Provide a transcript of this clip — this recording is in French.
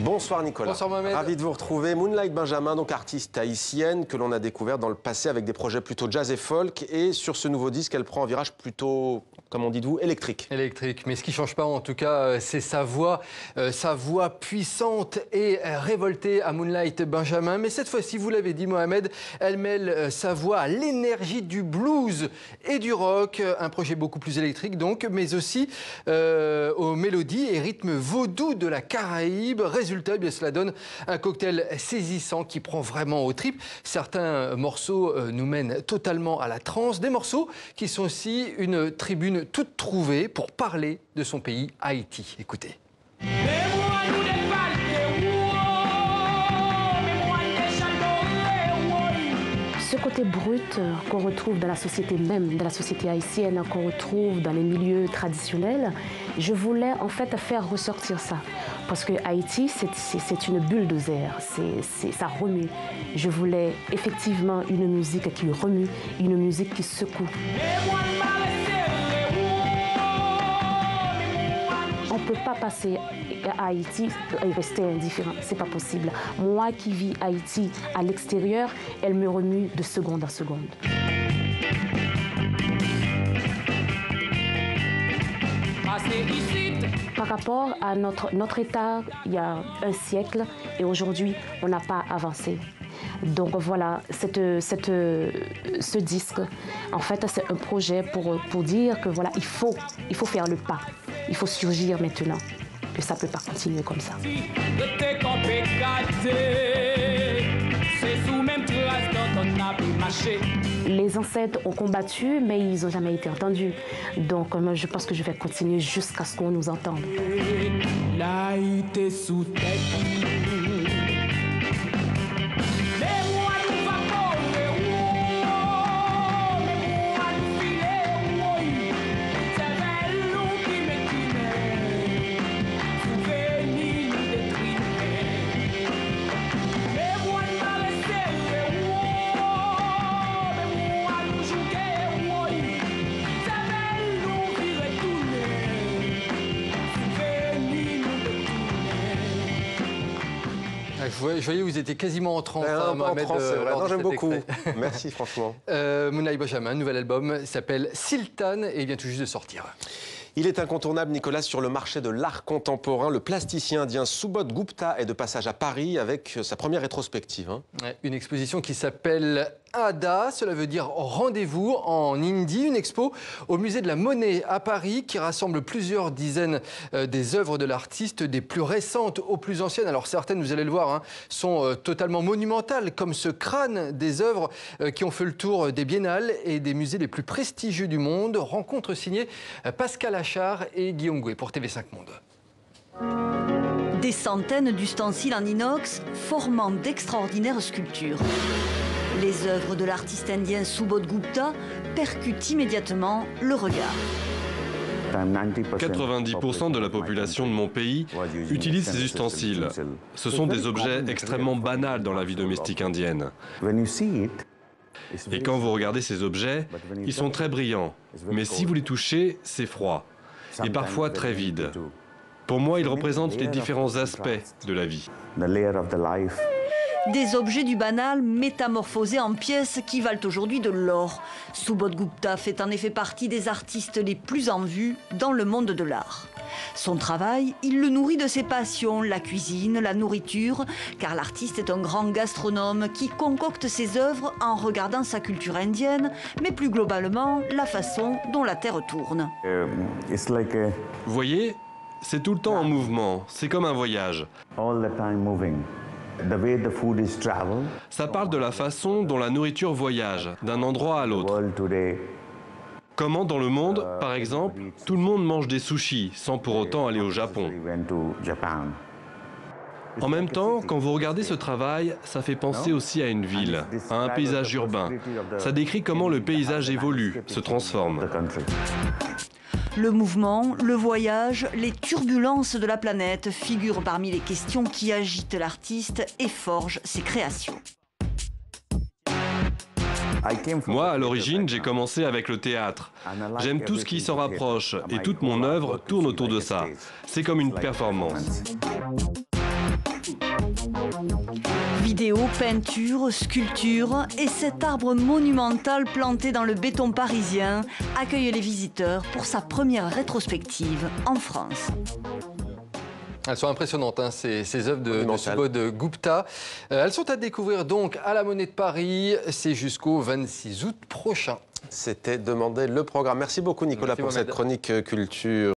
Bonsoir Nicolas. Bonsoir Mohamed. Ravi de vous retrouver. Moonlight Benjamin, donc artiste haïtienne que l'on a découvert dans le passé avec des projets plutôt jazz et folk. Et sur ce nouveau disque, elle prend un virage plutôt, comment dites-vous, électrique. Électrique, mais ce qui ne change pas en tout cas, c'est sa voix puissante et révoltée à Moonlight Benjamin. Mais cette fois-ci, vous l'avez dit Mohamed, elle mêle sa voix à l'énergie du blues et du rock. Un projet beaucoup plus électrique donc, mais aussi aux mélodies et rythmes vaudous de la Caraïbe. Résultat, eh bien, cela donne un cocktail saisissant qui prend vraiment aux tripes. Certains morceaux nous mènent totalement à la transe. Des morceaux qui sont aussi une tribune toute trouvée pour parler de son pays, Haïti. Écoutez. Ce côté brut qu'on retrouve dans la société même, dans la société haïtienne, qu'on retrouve dans les milieux traditionnels, je voulais en fait faire ressortir ça. Parce que Haïti, c'est une bulldozer, ça remue. Je voulais effectivement une musique qui remue, une musique qui secoue. On ne peut pas passer à Haïti et rester indifférent, c'est pas possible. Moi qui vis Haïti à l'extérieur, elle me remue de seconde en seconde. Par rapport à notre état, il y a un siècle et aujourd'hui, on n'a pas avancé. Donc voilà, ce disque, en fait, c'est un projet pour dire que voilà, il faut faire le pas. Il faut surgir maintenant, que ça ne peut pas continuer comme ça. Les ancêtres ont combattu, mais ils n'ont jamais été entendus. Donc je pense que je vais continuer jusqu'à ce qu'on nous entende. Je voyais que vous étiez quasiment en transe, Mohamed. J'aime beaucoup. Merci, franchement. Moonlight Benjamin, un nouvel album s'appelle Sultan et il vient tout juste de sortir. Il est incontournable, Nicolas, sur le marché de l'art contemporain. Le plasticien indien Subodh Gupta est de passage à Paris avec sa première rétrospective. Une exposition qui s'appelle Ada, cela veut dire rendez-vous en hindi, une expo au musée de la Monnaie à Paris qui rassemble plusieurs dizaines des œuvres de l'artiste, des plus récentes aux plus anciennes. Alors certaines, vous allez le voir, sont totalement monumentales, comme ce crâne des œuvres qui ont fait le tour des biennales et des musées les plus prestigieux du monde. Rencontre signée Pascal Achard et Guillaume Gouet pour TV5 Monde. Des centaines d'ustensiles en inox formant d'extraordinaires sculptures. Les œuvres de l'artiste indien Subodh Gupta percutent immédiatement le regard. 90% de la population de mon pays utilise ces ustensiles. Ce sont des objets extrêmement banals dans la vie domestique indienne. Et quand vous regardez ces objets, ils sont très brillants. Mais si vous les touchez, c'est froid. Et parfois très vide. Pour moi, ils représentent les différents aspects de la vie. Des objets du banal métamorphosés en pièces qui valent aujourd'hui de l'or. Subodh Gupta fait en effet partie des artistes les plus en vue dans le monde de l'art. Son travail, il le nourrit de ses passions, la cuisine, la nourriture, car l'artiste est un grand gastronome qui concocte ses œuvres en regardant sa culture indienne, mais plus globalement, la façon dont la Terre tourne. Vous voyez, c'est tout le temps en mouvement, c'est comme un voyage. Ça parle de la façon dont la nourriture voyage, d'un endroit à l'autre. Comment dans le monde, par exemple, tout le monde mange des sushis sans pour autant aller au Japon. En même temps, quand vous regardez ce travail, ça fait penser aussi à une ville, à un paysage urbain. Ça décrit comment le paysage évolue, se transforme. Le mouvement, le voyage, les turbulences de la planète figurent parmi les questions qui agitent l'artiste et forgent ses créations. Moi, à l'origine, j'ai commencé avec le théâtre. J'aime tout ce qui s'en rapproche et toute mon œuvre tourne autour de ça. C'est comme une performance. Vidéos, peintures, sculptures et cet arbre monumental planté dans le béton parisien accueille les visiteurs pour sa première rétrospective en France. Elles sont impressionnantes, hein, ces œuvres de Subodh Gupta. Elles sont à découvrir donc à la Monnaie de Paris. C'est jusqu'au 26 août prochain. C'était Demander le programme. Merci beaucoup Nicolas pour cette chronique culture.